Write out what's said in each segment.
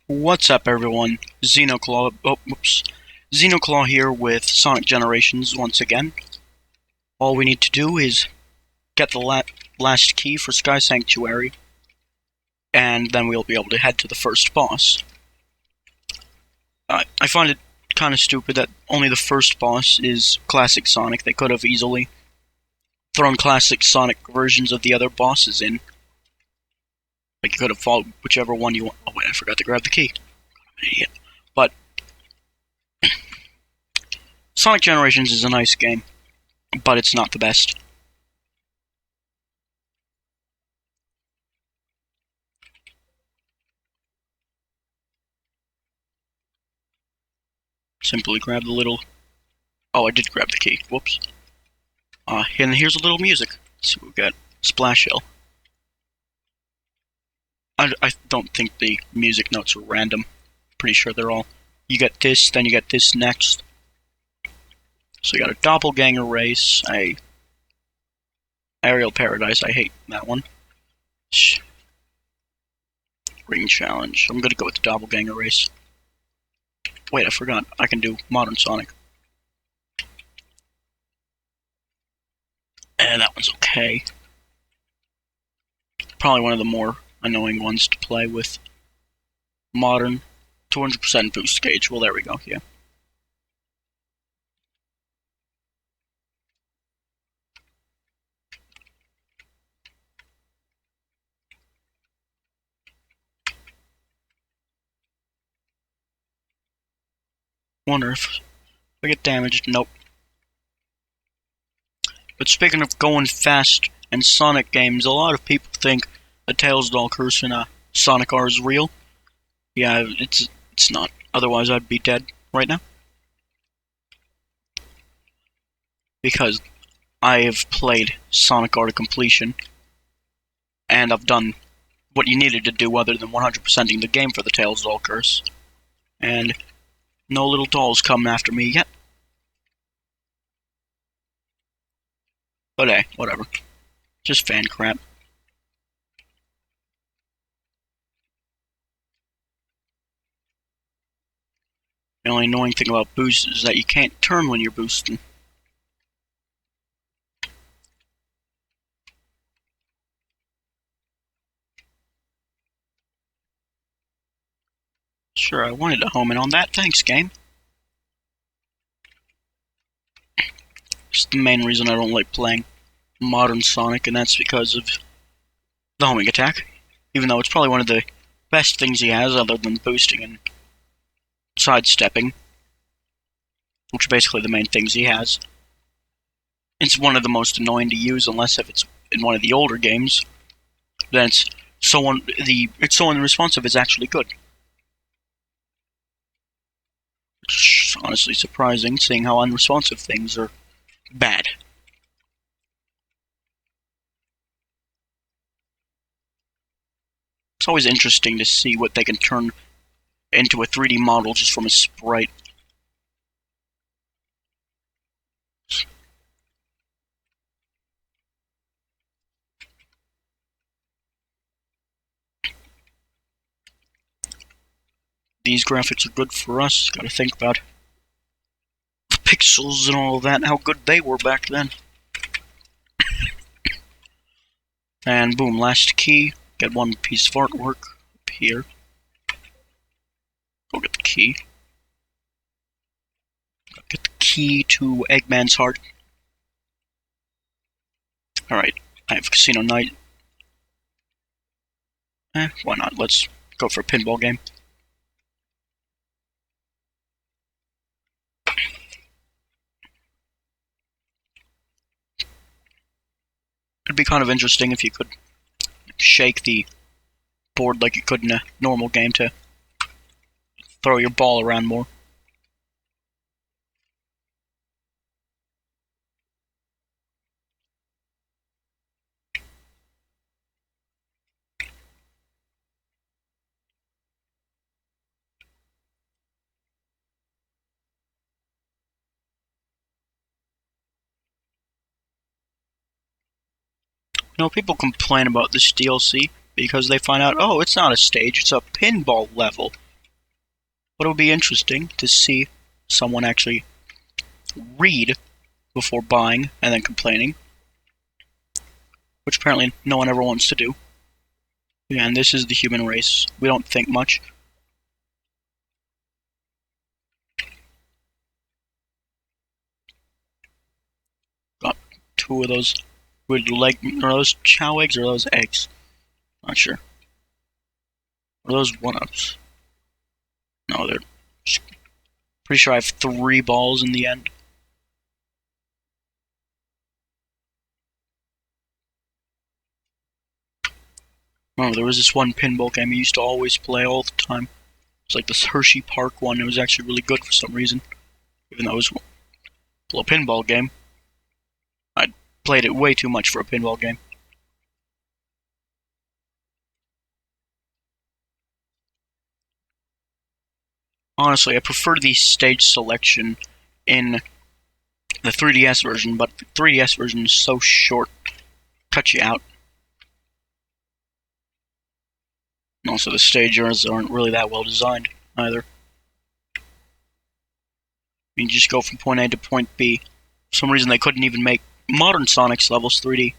What's up, everyone? Xenoclaw here with Sonic Generations once again. All we need to do is get the last key for Sky Sanctuary, and then we'll be able to head to the first boss. I find it kind of stupid that only the first boss is Classic Sonic. They could have easily thrown Classic Sonic versions of the other bosses in. Like, you could have followed whichever one you want. Oh wait, I forgot to grab the key. I'm an idiot. But Sonic Generations is a nice game, but it's not the best. Simply grab the little... Oh, I did grab the key. Whoops. And here's a little music. Let's see what we got. Splash Hill. I don't think the music notes are random. Pretty sure they're all... You get this, then you get this next. So you got a doppelganger race, aerial paradise. I hate that one. Ring challenge. I'm gonna go with the doppelganger race. Wait, I forgot. I can do modern Sonic. And that one's okay. Probably one of the more annoying ones to play with. Modern. 200% boost gauge. Well, there we go, yeah. Wonder if I get damaged. Nope. But speaking of going fast and Sonic games, a lot of people think a Tails doll curse in a Sonic R is real. Yeah, it's not. Otherwise, I'd be dead right now. Because I have played Sonic R to completion, and I've done what you needed to do other than 100%ing the game for the Tails doll curse. And no little dolls coming after me yet. But hey, whatever. Just fan crap. The only annoying thing about boost is that you can't turn when you're boosting. Sure, I wanted to home in on that. Thanks, game. It's the main reason I don't like playing modern Sonic, and that's because of the homing attack. Even though it's probably one of the best things he has, other than boosting and sidestepping, which are basically the main things he has. It's one of the most annoying to use, unless if it's in one of the older games. Then it's so unresponsive. It's actually good. Which is honestly surprising, seeing how unresponsive things are bad. It's always interesting to see what they can turn into a 3D model just from a sprite. These graphics are good for us. Gotta think about the pixels and all of that, how good they were back then. And boom, last key. Get one piece of artwork up here. Go get the key. Go get the key to Eggman's heart. Alright, I have Casino Night. Why not? Let's go for a pinball game. It'd be kind of interesting if you could shake the board like you could in a normal game to throw your ball around more. You know, people complain about this DLC because they find out, oh, it's not a stage, it's a pinball level. But it would be interesting to see someone actually read before buying and then complaining, which apparently no one ever wants to do. Yeah, and this is the human race. We don't think much. Got two of those weird leg. Are those chow eggs or are those eggs? Not sure. Are those 1-ups? No, they're. Pretty sure I have 3 balls in the end. Oh, there was this one pinball game I used to always play all the time. It's like this Hershey Park one. It was actually really good for some reason. Even though it was a pinball game. I played it way too much for a pinball game. Honestly, I prefer the stage selection in the 3DS version, but the 3DS version is so short. Cut you out. And also, the stages aren't really that well designed either. You just go from point A to point B. For some reason, they couldn't even make modern Sonic's levels 3D.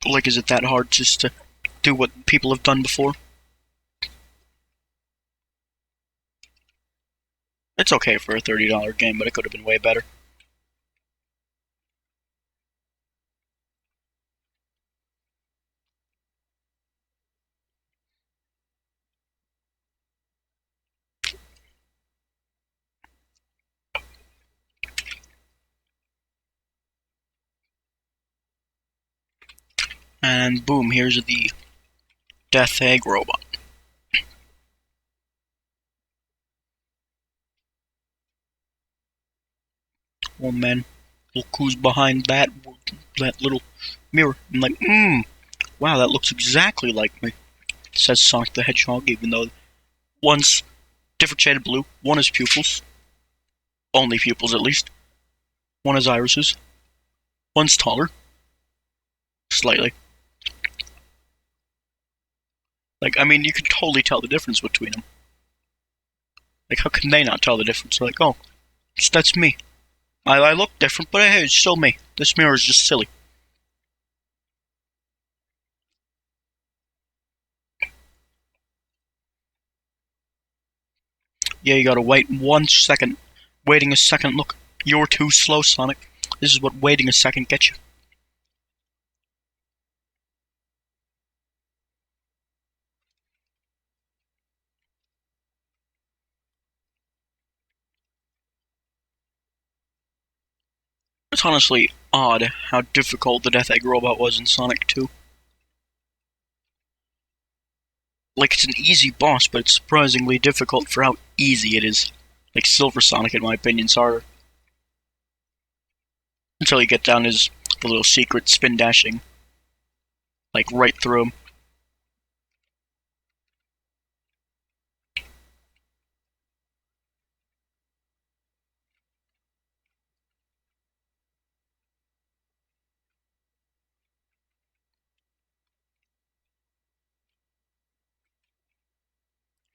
Like, is it that hard just to do what people have done before? It's okay for a $30 game, but it could have been way better. And boom, here's the Death Egg robot. Oh man, look who's behind that little mirror. I'm like, wow, that looks exactly like me. Says Sonic the Hedgehog, even though one's different shade of blue, one is pupils. Only pupils, at least. One is irises. One's taller. Slightly. Like, I mean, you can totally tell the difference between them. Like, how can they not tell the difference? They're like, oh, that's me. I look different, but hey, it's still me. This mirror is just silly. Yeah, you gotta wait 1 second. Waiting a second, look. You're too slow, Sonic. This is what waiting a second gets you. It's honestly odd how difficult the Death Egg robot was in Sonic 2. Like, it's an easy boss, but it's surprisingly difficult for how easy it is. Like, Silver Sonic, in my opinion, is harder. Until you get down his the little secret spin dashing. Like, right through him.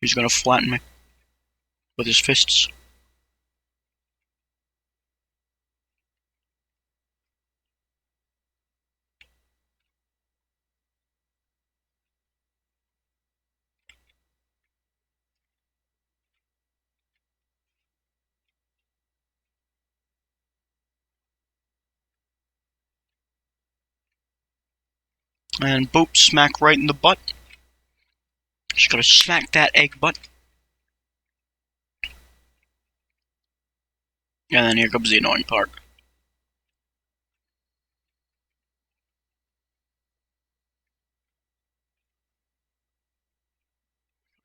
He's gonna flatten me. With his fists. And boop, smack right in the butt. Just gotta smack that egg butt. And then here comes the annoying part.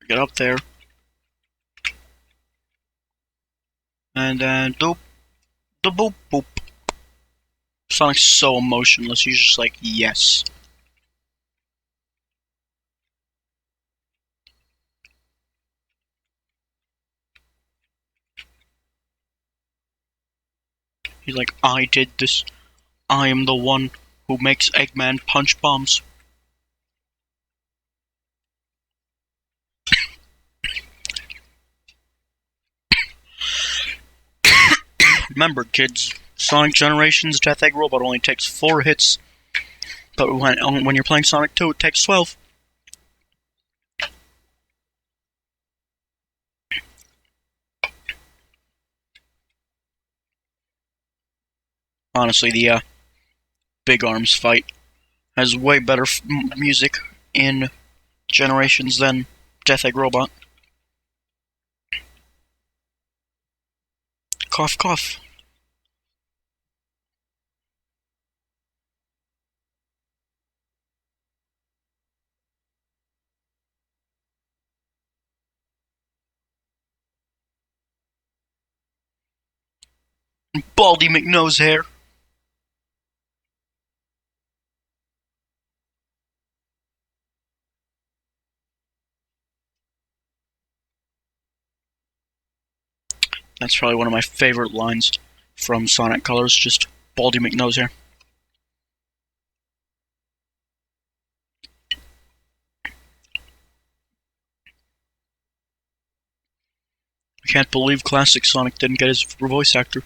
Get up there. And then doop. The boop boop. Sonic's so emotionless, he's just like, yes. He's like, I did this. I am the one who makes Eggman punch bombs. Remember, kids, Sonic Generations Death Egg Robot only takes 4 hits, but when you're playing Sonic 2, it takes 12. Honestly, the Big Arms fight has way better music in Generations than Death Egg Robot. Cough, cough. Baldy McNosehair. That's probably one of my favorite lines from Sonic Colors, just Baldy McNosehair. I can't believe classic Sonic didn't get his voice actor.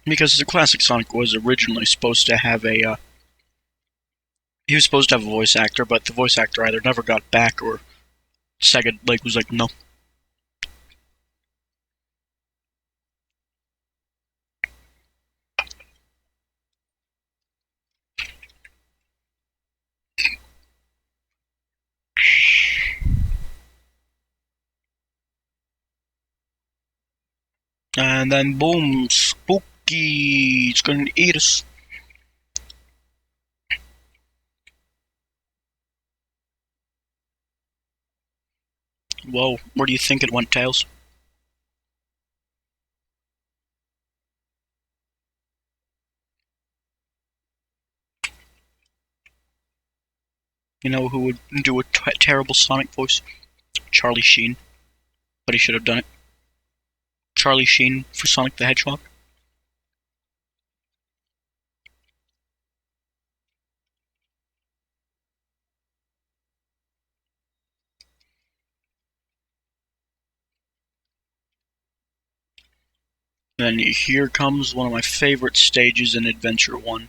Because the classic Sonic was originally supposed to have he was supposed to have a voice actor, but the voice actor either never got back or Sega was like, no. And then boom, spooky, it's gonna eat us. Whoa, where do you think it went, Tails? You know who would do a terrible Sonic voice? Charlie Sheen. But he should have done it. Charlie Sheen for Sonic the Hedgehog. Then here comes one of my favorite stages in Adventure 1.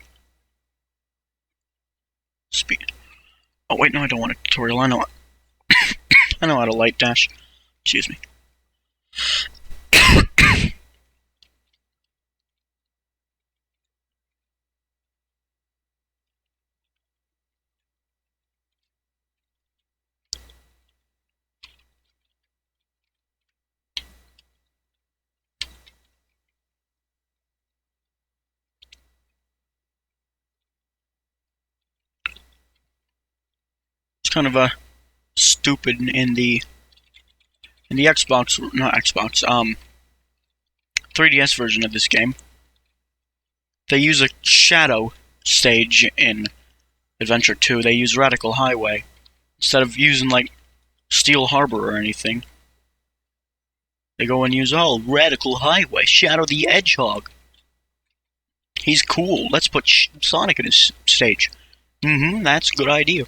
Speed. Oh wait, no, I don't want a tutorial. I know how to light dash. Excuse me. It's kind of stupid in the Xbox, not Xbox, 3DS version of this game. They use a shadow stage in Adventure 2. They use Radical Highway instead of using like Steel Harbor or anything. They go and use Radical Highway, Shadow the Hedgehog. He's cool. Let's put Sonic in his stage. That's a good idea.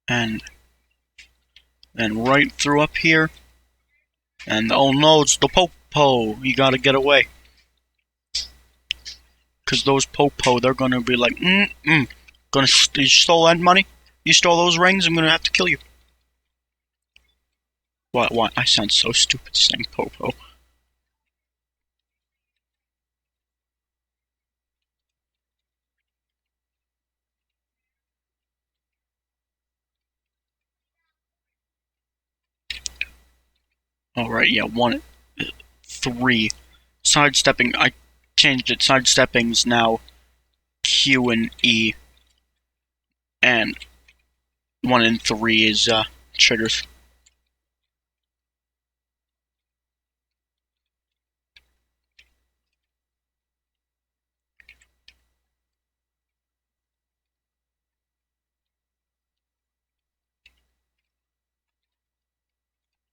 And then right through up here. And oh no, it's the Popo. You gotta get away. Because those Popo, they're gonna be like, you stole that money? You stole those rings? I'm gonna have to kill you. What? I sound so stupid saying Popo. Alright, yeah, 3. Sidestepping, I changed it. Sidestepping's now Q and E. And 1 and 3 is, triggers.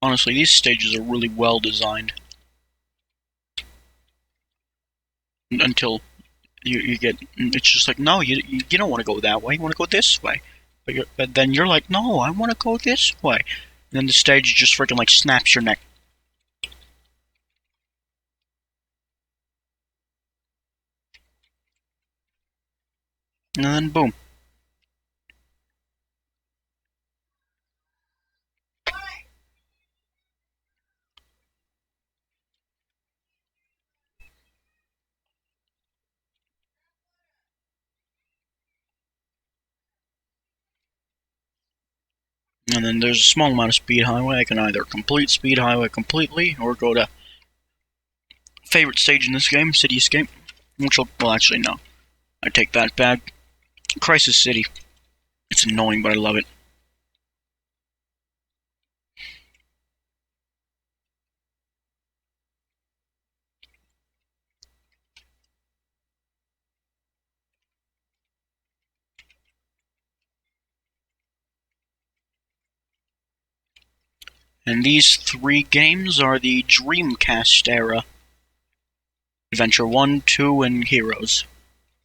Honestly, these stages are really well designed. Until you get, it's just like, no, you don't want to go that way. You want to go this way. But then you're like, no, I want to go this way. And then the stage just freaking like snaps your neck. And then boom. And then there's a small amount of speed highway. I can either complete speed highway completely or go to favorite stage in this game, City Escape. Which will, well, actually, no. I take that back. Crisis City. It's annoying, but I love it. And these three games are the Dreamcast era. Adventure 1, 2, and Heroes.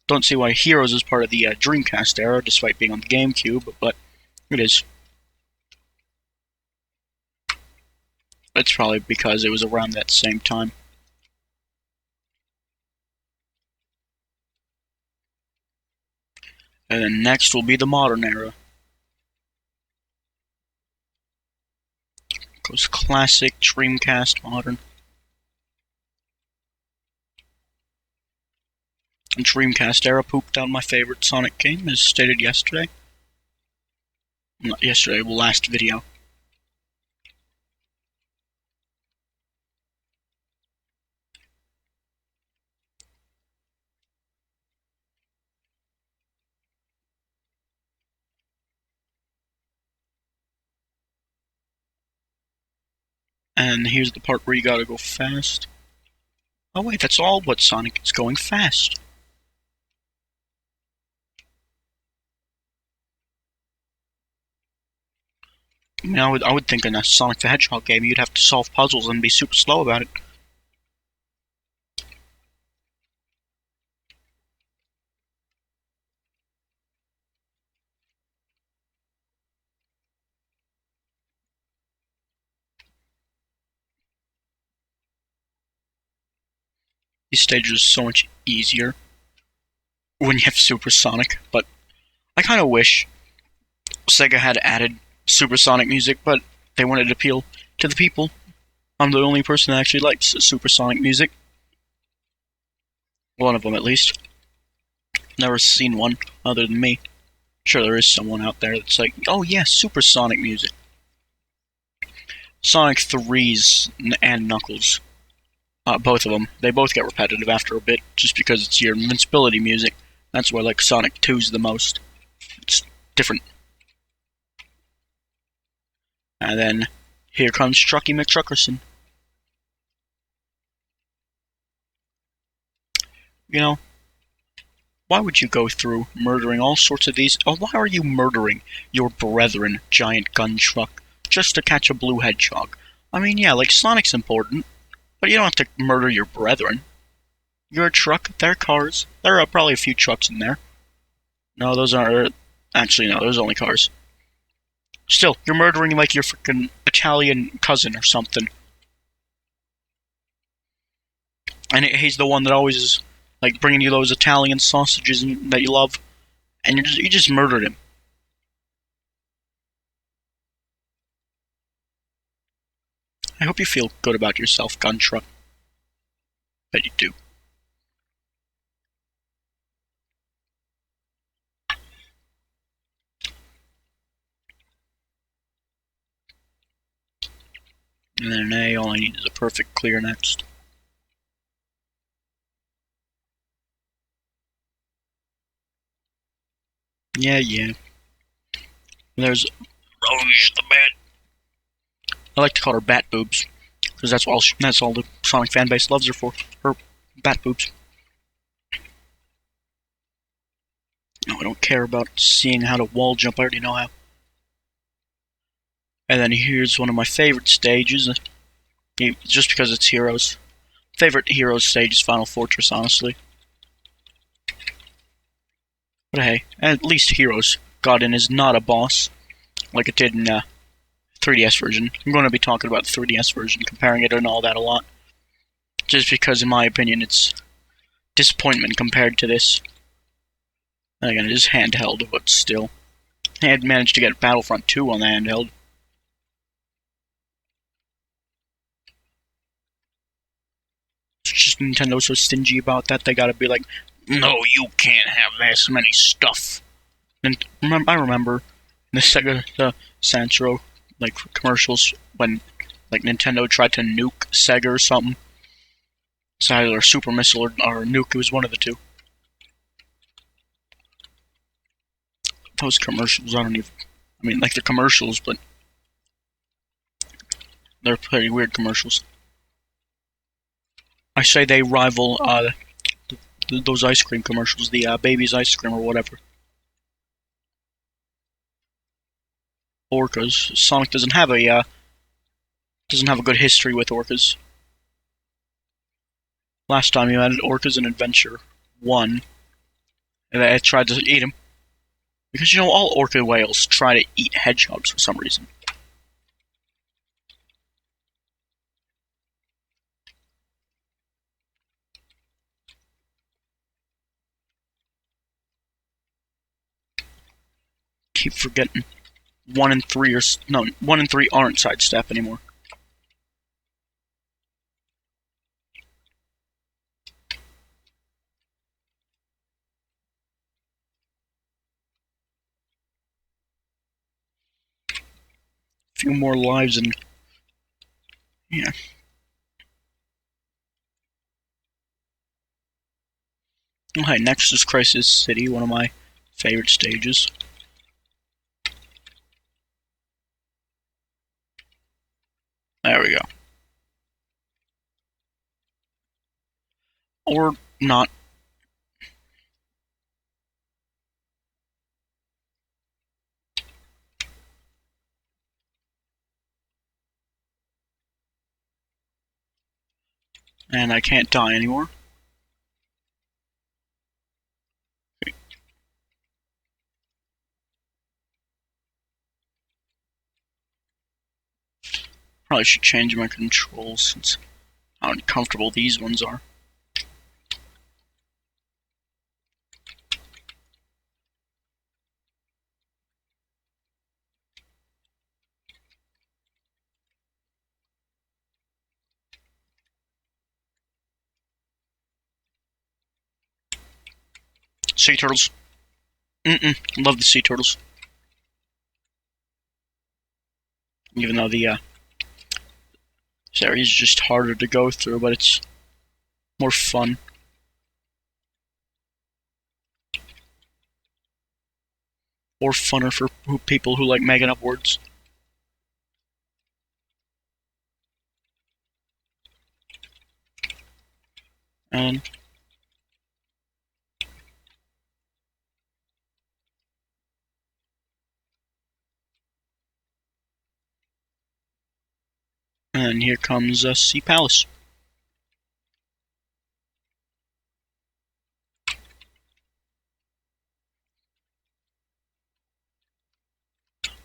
Don't see why Heroes is part of the Dreamcast era, despite being on the GameCube, but it is. It's probably because it was around that same time. And then next will be the modern era. Goes classic, Dreamcast, modern. And Dreamcast era pooped out my favorite Sonic game, as stated yesterday. Not yesterday, well, last video. And here's the part where you gotta go fast. Oh wait, that's all what Sonic is, going fast. I mean, I would think in a Sonic the Hedgehog game you'd have to solve puzzles and be super slow about it. These stages are so much easier when you have Supersonic, but I kind of wish Sega had added Supersonic music, but they wanted to appeal to the people. I'm the only person that actually likes Supersonic music. One of them, at least. Never seen one other than me. Sure, there is someone out there that's like, oh yeah, Supersonic music. Sonic 3's and Knuckles. Both of them. They both get repetitive after a bit, just because it's your invincibility music. That's why I like Sonic 2's the most. It's different. And then, here comes Trucky McTruckerson. You know, why would you go through murdering all sorts of these? Oh, why are you murdering your brethren, giant gun truck, just to catch a blue hedgehog? I mean, yeah, like, Sonic's important, but you don't have to murder your brethren. You're a truck, they're cars. There are probably a few trucks in there. No, those aren't. Actually, no, those are only cars. Still, you're murdering like your freaking Italian cousin or something. And he's the one that always is, like, bringing you those Italian sausages that you love. And you just murdered him. I hope you feel good about yourself, gun truck. Bet you do. And then an A, all I need is a perfect clear next. Yeah. And there's Rose the Bat. I like to call her Bat Boobs, because that's all the Sonic fanbase loves her for. Her Bat Boobs. No, I don't care about seeing how to wall jump. I already know how. And then here's one of my favorite stages, just because it's Heroes. Favorite Heroes stage is Final Fortress, honestly. But hey, at least Heroes got in is not a boss, like it did in 3DS version. I'm going to be talking about the 3DS version, comparing it and all that a lot. Just because, in my opinion, it's disappointment compared to this. And again, it is handheld, but still. I had managed to get Battlefront 2 on the handheld. It's just Nintendo's so stingy about that, they gotta be like, no, you can't have this many stuff. And I remember the Sega Santro commercials when Nintendo tried to nuke Sega or something. It's either a super missile or nuke. It was one of the two. Those commercials, I don't even. I mean, they're commercials, but they're pretty weird commercials. I say they rival those ice cream commercials, the baby's ice cream or whatever. Orcas. Sonic doesn't have a good history with orcas. Last time you added orcas in Adventure 1, and I tried to eat him. Because, all orca whales try to eat hedgehogs for some reason. Keep forgetting. 1 and 3 aren't sidestep anymore. A few more lives and... yeah. Okay, next is Crisis City, one of my favorite stages. There we go. Or not. And I can't die anymore. Okay. Probably should change my controls since how uncomfortable these ones are. Sea turtles. Love the sea turtles. Even though the this area is just harder to go through, but it's more fun. Or funner for people who like making up words. And here comes Sea Palace.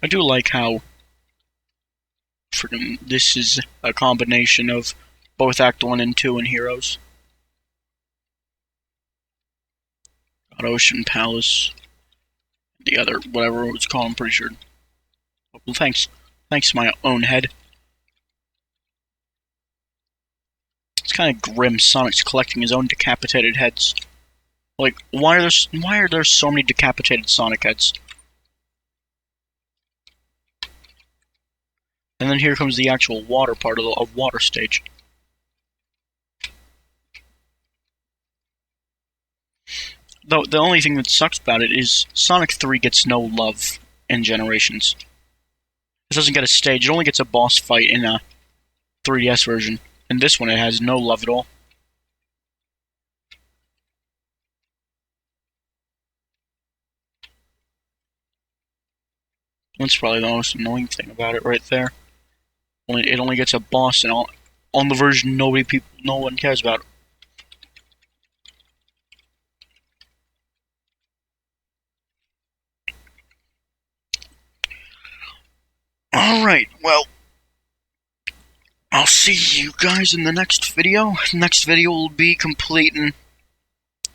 I do like how this is a combination of both Act 1 and 2 in Heroes. Got Ocean Palace. The other, whatever it's called, I'm pretty sure. Well, thanks. Thanks, my own head. It's kind of grim. Sonic's collecting his own decapitated heads. Like, why are there so many decapitated Sonic heads? And then here comes the actual water part of the water stage. Though the only thing that sucks about it is Sonic 3 gets no love in Generations. It doesn't get a stage, it only gets a boss fight in a 3DS version. In this one, it has no love at all. That's probably the most annoying thing about it right there. It only gets a boss and on the version no one cares about. Alright, well, I'll see you guys in the next video. Next video will be completing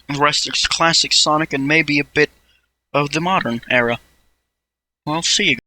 the rest of classic Sonic and maybe a bit of the modern era. Well, see you guys.